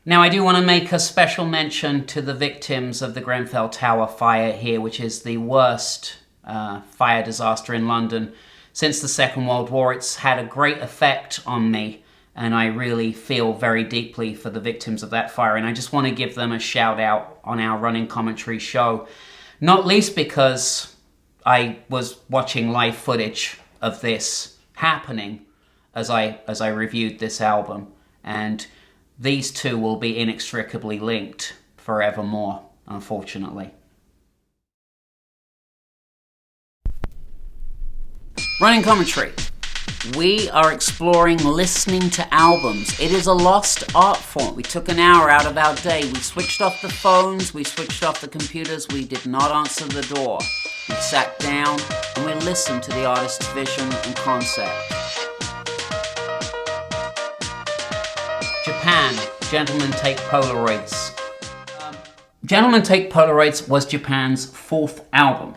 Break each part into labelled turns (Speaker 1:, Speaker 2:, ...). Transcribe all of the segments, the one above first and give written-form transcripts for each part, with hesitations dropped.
Speaker 1: Now, I do want to make a special mention to the victims of the Grenfell Tower fire here, which is the worst fire disaster in London since the Second World War. It's had a great effect on me, and I really feel very deeply for the victims of that fire. And I just want to give them a shout out on our running commentary show, not least because I was watching live footage of this happening as I reviewed this album, and these two will be inextricably linked forevermore, unfortunately. Running commentary. We are exploring listening to albums. It is a lost art form. We took an hour out of our day. We switched off the phones. We switched off the computers. We did not answer the door. We sat down and we listened to the artist's vision and concept. Japan, Gentlemen Take Polaroids. Gentlemen Take Polaroids was Japan's fourth album,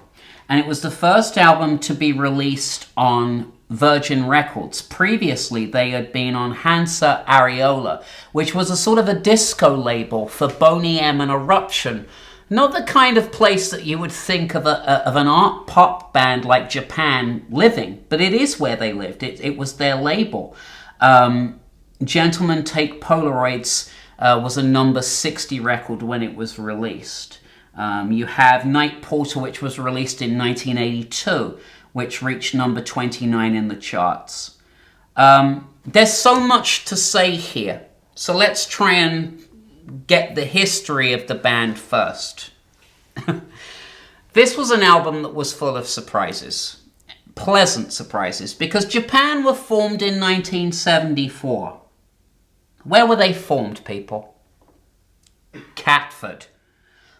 Speaker 1: and it was the first album to be released on Virgin Records. Previously, they had been on Hansa-Ariola, which was a sort of a disco label for Boney M and Eruption. Not the kind of place that you would think of an art pop band like Japan living, but it is where they lived. It was their label. Gentlemen Take Polaroids was a number 60 record when it was released. You have Night Porter, which was released in 1982, which reached number 29 in the charts. There's so much to say here, so let's try and get the history of the band first. This was an album that was full of surprises. Pleasant surprises, because Japan were formed in 1974. Where were they formed, people? Catford.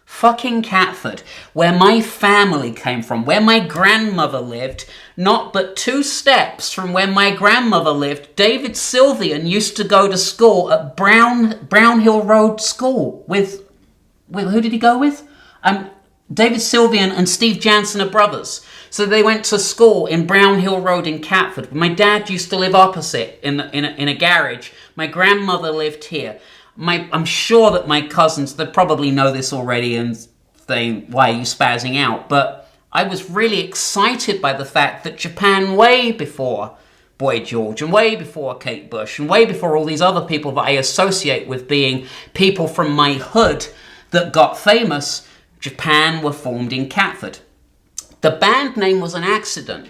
Speaker 1: Fucking Catford, where my family came from, where my grandmother lived, not but 2 steps from where my grandmother lived. David Sylvian used to go to school at Brownhill Road School with who did he go with? David Sylvian and Steve Jansen are brothers. So they went to school in Brownhill Road in Catford. My dad used to live opposite in a garage. My grandmother lived here. I'm sure that my cousins, they probably know this already and saying, why are you spazzing out? But I was really excited by the fact that Japan, way before Boy George and way before Kate Bush and way before all these other people that I associate with being people from my hood that got famous, Japan were formed in Catford. The band name was an accident.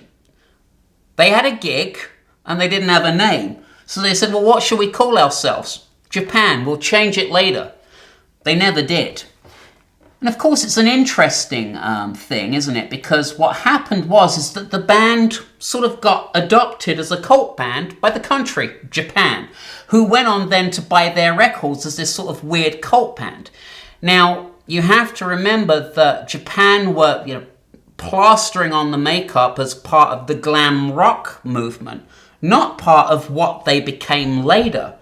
Speaker 1: They had a gig and they didn't have a name. So they said, well, what should we call ourselves? Japan, we'll change it later. They never did. And of course, it's an interesting thing, isn't it? Because what happened is that the band sort of got adopted as a cult band by the country, Japan, who went on then to buy their records as this sort of weird cult band. Now, you have to remember that Japan were, plastering on the makeup as part of the glam rock movement, not part of what they became later,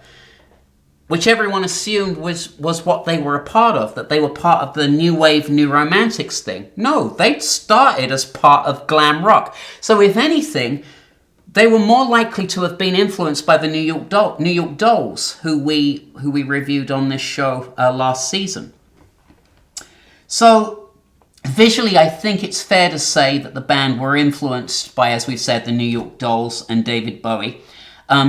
Speaker 1: which everyone assumed was what they were a part of, that they were part of the new wave, new romantics thing. No, they started as part of glam rock. So if anything, they were more likely to have been influenced by the New York Dolls, who we reviewed on this show last season. So visually, I think it's fair to say that the band were influenced by, as we've said, the New York Dolls and David Bowie.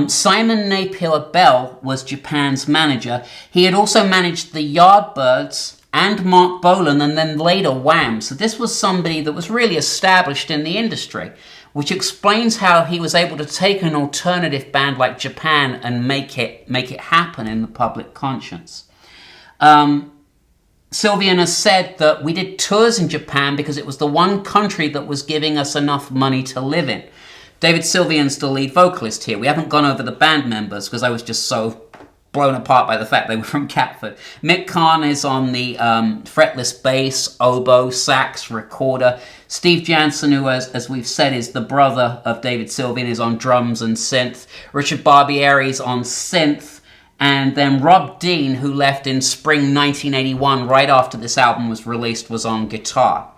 Speaker 1: Simon Napier Bell was Japan's manager. He had also managed the Yardbirds and Mark Bolan and then later Wham. So this was somebody that was really established in the industry, which explains how he was able to take an alternative band like Japan and make it happen in the public conscience. Sylvian has said that we did tours in Japan because it was the one country that was giving us enough money to live in. David Sylvian's the lead vocalist here. We haven't gone over the band members because I was just so blown apart by the fact they were from Catford. Mick Karn is on the fretless bass, oboe, sax, recorder. Steve Jansen, who, as we've said, is the brother of David Sylvian, is on drums and synth. Richard Barbieri's on synth. And then Rob Dean, who left in spring 1981, right after this album was released, was on guitar.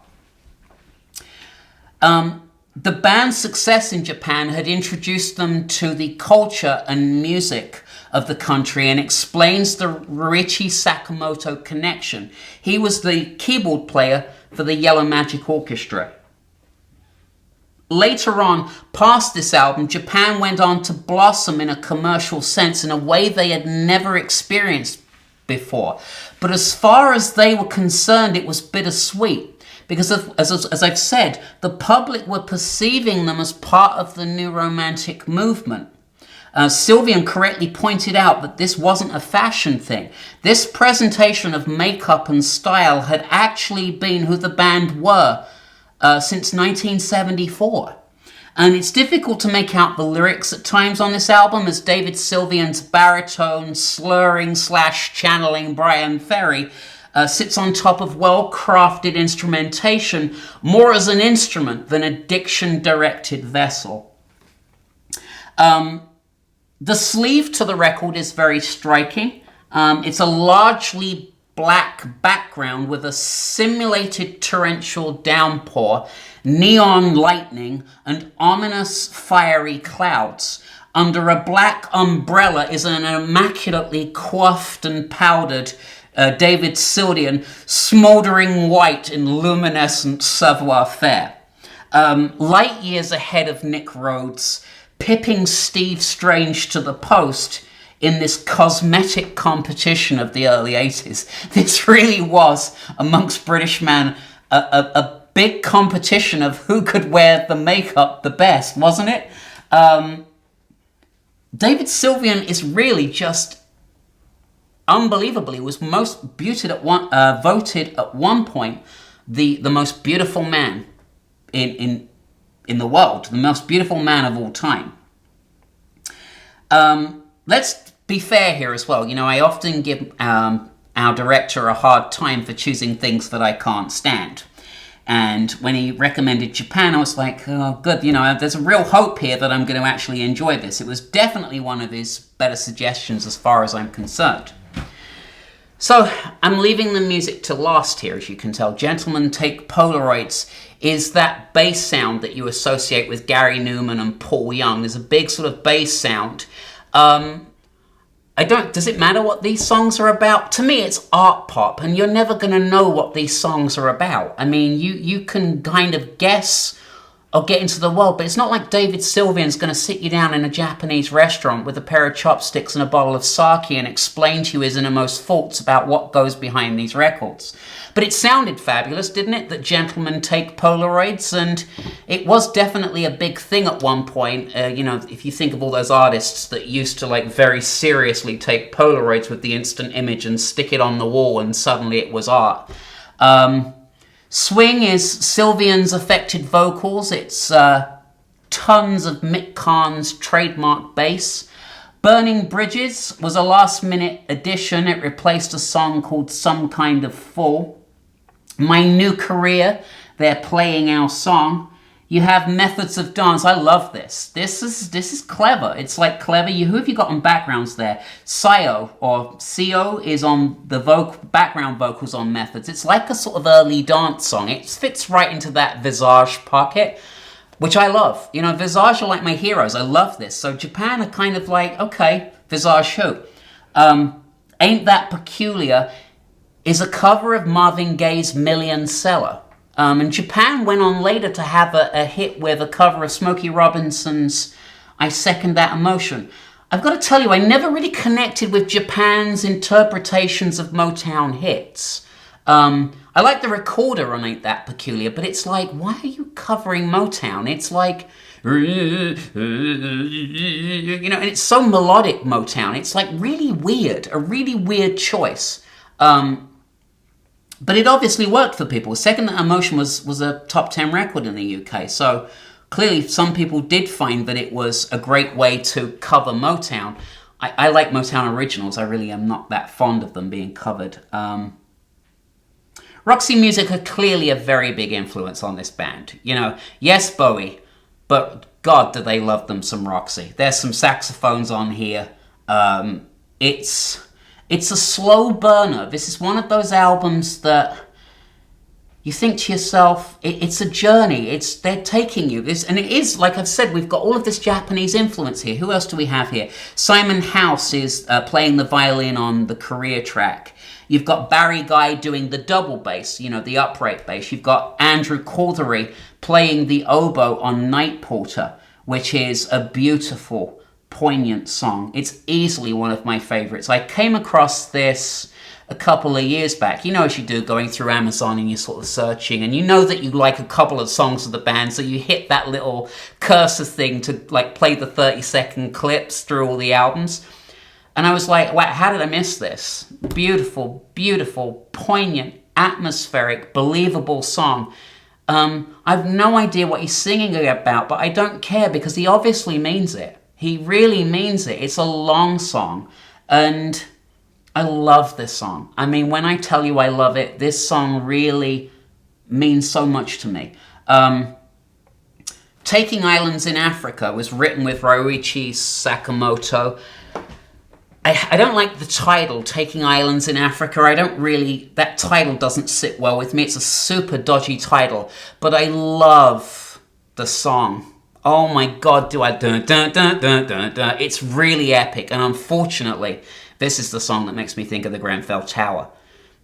Speaker 1: The band's success in Japan had introduced them to the culture and music of the country and explains the Ryuichi Sakamoto connection. He was the keyboard player for the Yellow Magic Orchestra. Later on, past this album, Japan went on to blossom in a commercial sense in a way they had never experienced before. But as far as they were concerned, it was bittersweet. Because, as I've said, the public were perceiving them as part of the new romantic movement. Sylvian correctly pointed out that this wasn't a fashion thing. This presentation of makeup and style had actually been who the band were since 1974. And it's difficult to make out the lyrics at times on this album, as David Sylvian's baritone slurring / channeling Brian Ferry sits on top of well-crafted instrumentation, more as an instrument than a diction-directed vessel. The sleeve to the record is very striking. It's a largely black background with a simulated torrential downpour, neon lightning, and ominous fiery clouds. Under a black umbrella is an immaculately coiffed and powdered David Sylvian, smouldering white in luminescent savoir-faire. Light years ahead of Nick Rhodes, pipping Steve Strange to the post in this cosmetic competition of the early 80s. This really was, amongst British men, a big competition of who could wear the makeup the best, wasn't it? David Sylvian is really just unbelievably, was voted at one point the most beautiful man in the world, the most beautiful man of all time. Let's be fair here as well. You know, I often give our director a hard time for choosing things that I can't stand. And when he recommended Japan, I was like, oh, good, you know, there's a real hope here that I'm going to actually enjoy this. It was definitely one of his better suggestions as far as I'm concerned. So, I'm leaving the music to last here, as you can tell. Gentlemen, Take Polaroids is that bass sound that you associate with Gary Newman and Paul Young. There's a big sort of bass sound. Does it matter what these songs are about? To me, it's art pop, and you're never going to know what these songs are about. I mean, you can kind of guess or get into the world, but it's not like David Sylvian's going to sit you down in a Japanese restaurant with a pair of chopsticks and a bottle of sake and explain to you his innermost thoughts about what goes behind these records. But it sounded fabulous, didn't it, that Gentlemen Take Polaroids? And it was definitely a big thing at one point. You know, if you think of all those artists that used to, like, very seriously take Polaroids with the instant image and stick it on the wall and suddenly it was art. Swing is Sylvian's affected vocals. It's tons of Mick Karn's trademark bass. Burning Bridges was a last-minute addition. It replaced a song called Some Kind of Fall. My New Career, they're playing our song. You have Methods of Dance. I love this. This is clever. It's like clever. Who have you got on backgrounds there? Sio is on the background vocals on Methods. It's like a sort of early dance song. It fits right into that Visage pocket, which I love. You know, Visage are like my heroes. I love this. So Japan are kind of like, okay, Visage who? Ain't That Peculiar is a cover of Marvin Gaye's Million Seller. And Japan went on later to have a hit with a cover of Smokey Robinson's I Second That Emotion. I've got to tell you, I never really connected with Japan's interpretations of Motown hits. I like the recorder on Ain't That Peculiar, but it's like, why are you covering Motown? It's like, you know, and it's so melodic, Motown. It's like really weird, a really weird choice. But it obviously worked for people. Second That Emotion was a top 10 record in the UK. So clearly some people did find that it was a great way to cover Motown. I like Motown originals. I really am not that fond of them being covered. Roxy Music are clearly a very big influence on this band. You know, yes, Bowie, but God, do they love them some Roxy. There's some saxophones on here. It's a slow burner. This is one of those albums that you think to yourself, it's a journey. They're taking you. And it is, like I've said, we've got all of this Japanese influence here. Who else do we have here? Simon House is playing the violin on the Korea track. You've got Barry Guy doing the double bass, the upright bass. You've got Andrew Cordery playing the oboe on Night Porter, which is a beautiful, poignant song. It's easily one of my favorites. I came across this a couple of years back, as you do, going through Amazon and you're sort of searching, and you know that you like a couple of songs of the band, so you hit that little cursor thing to play the 30-second clips through all the albums. And I was like, wow, how did I miss this? Beautiful, beautiful, poignant, atmospheric, believable song. I've no idea what he's singing about, but I don't care because he obviously means it. He really means it. It's a long song, and I love this song. I mean, when I tell you I love it, this song really means so much to me. Taking Islands in Africa was written with Ryuichi Sakamoto. I don't like the title, Taking Islands in Africa. That title doesn't sit well with me. It's a super dodgy title, but I love the song. Oh my God, do I dun dun dun dun dun dun. It's really epic, and unfortunately, this is the song that makes me think of the Grenfell Tower,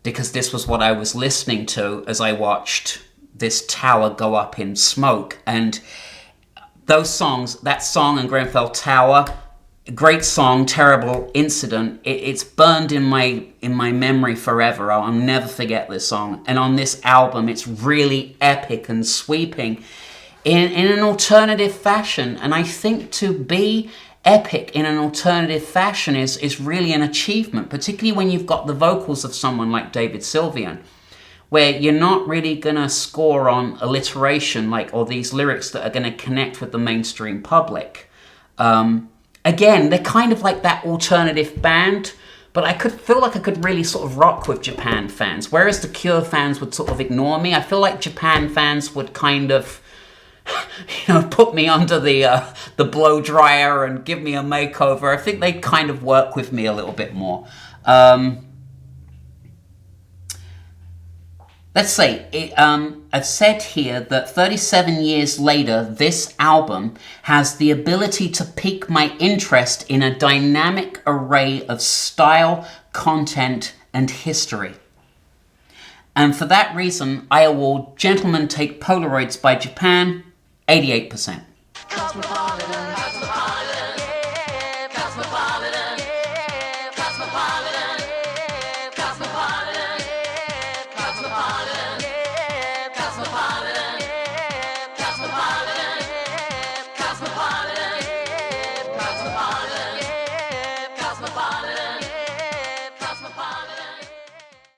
Speaker 1: because this was what I was listening to as I watched this tower go up in smoke. And those songs, that song and Grenfell Tower, great song, terrible incident. It's burned in my memory forever. I'll never forget this song. And on this album, it's really epic and sweeping in an alternative fashion. And I think to be epic in an alternative fashion is really an achievement, particularly when you've got the vocals of someone like David Sylvian, where you're not really going to score on alliteration or these lyrics that are going to connect with the mainstream public. Again, they're kind of like that alternative band, but I feel like I could really sort of rock with Japan fans, whereas the Cure fans would sort of ignore me. I feel like Japan fans would kind of, put me under the blow dryer and give me a makeover. I think they'd kind of work with me a little bit more. Let's see, I've said here that 37 years later, this album has the ability to pique my interest in a dynamic array of style, content, and history. And for that reason, I award Gentlemen Take Polaroids by Japan 88%.